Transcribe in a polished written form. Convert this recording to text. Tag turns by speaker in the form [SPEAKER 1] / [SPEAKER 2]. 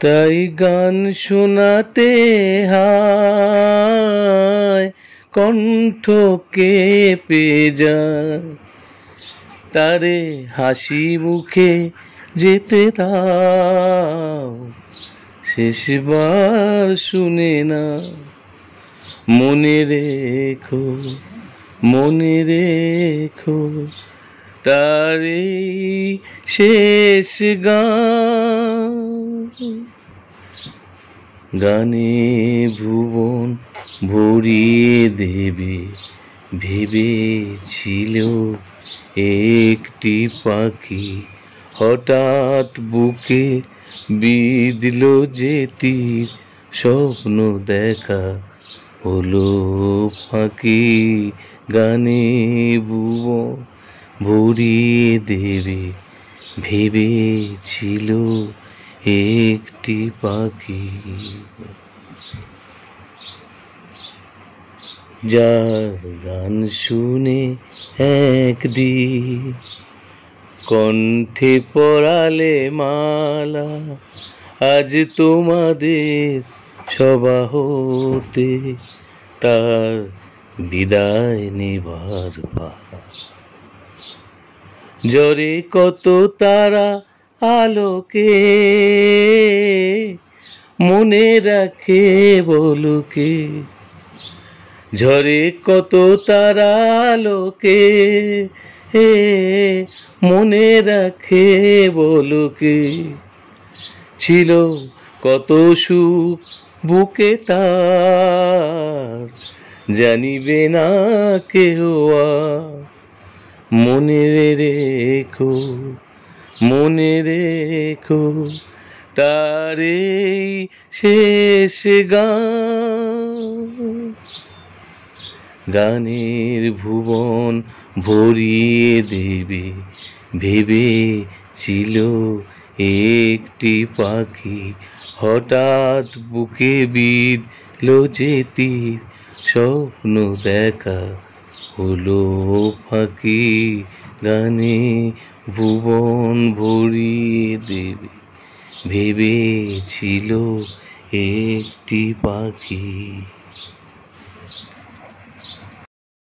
[SPEAKER 1] তাই গান শোনাতে হায় কণ্ঠ কেঁপে যায়, তারে হাসি মুখে যেতে দাও, শেষবার শুনে না। মনে রেখো, মনে রেখো তারে শেষ গান। গানে ভুবন ভরিয়ে দেবে ভেবেছিল একটি পাখি, হঠাৎ বুকে বিঁধল যে তীর, স্বপ্ন দেখা হলো ফাঁকি। গানে ভুবন ভরিয়ে দেবে ভেবেছিল একটি পাখি। যার গান শুনে একদিন কণ্ঠে পরালে মালা, আজ তোমাদের সভা হতে তার বিদায় নেবার পালা। ঝরে কত তারা আলোকে মনে রাখে বলুকে, ঝরে কত তারা আলোকে মনে রাখে বলুকে। ছিল কত সুখ বুকে তার, জানিবে না কেহ আর। মনে রেখো, মনে রেখো তারে শেষ গান। গানের ভুবন ভরিয়ে দেবে ভেবেছিল একটি পাখি, হঠাৎ বুকে বিঁধল যে তীর, স্বপ্ন দেখা হলো ফাঁকি। গানে ভুবন ভরিয়ে দেবে ভেবেছিল একটি পাখি।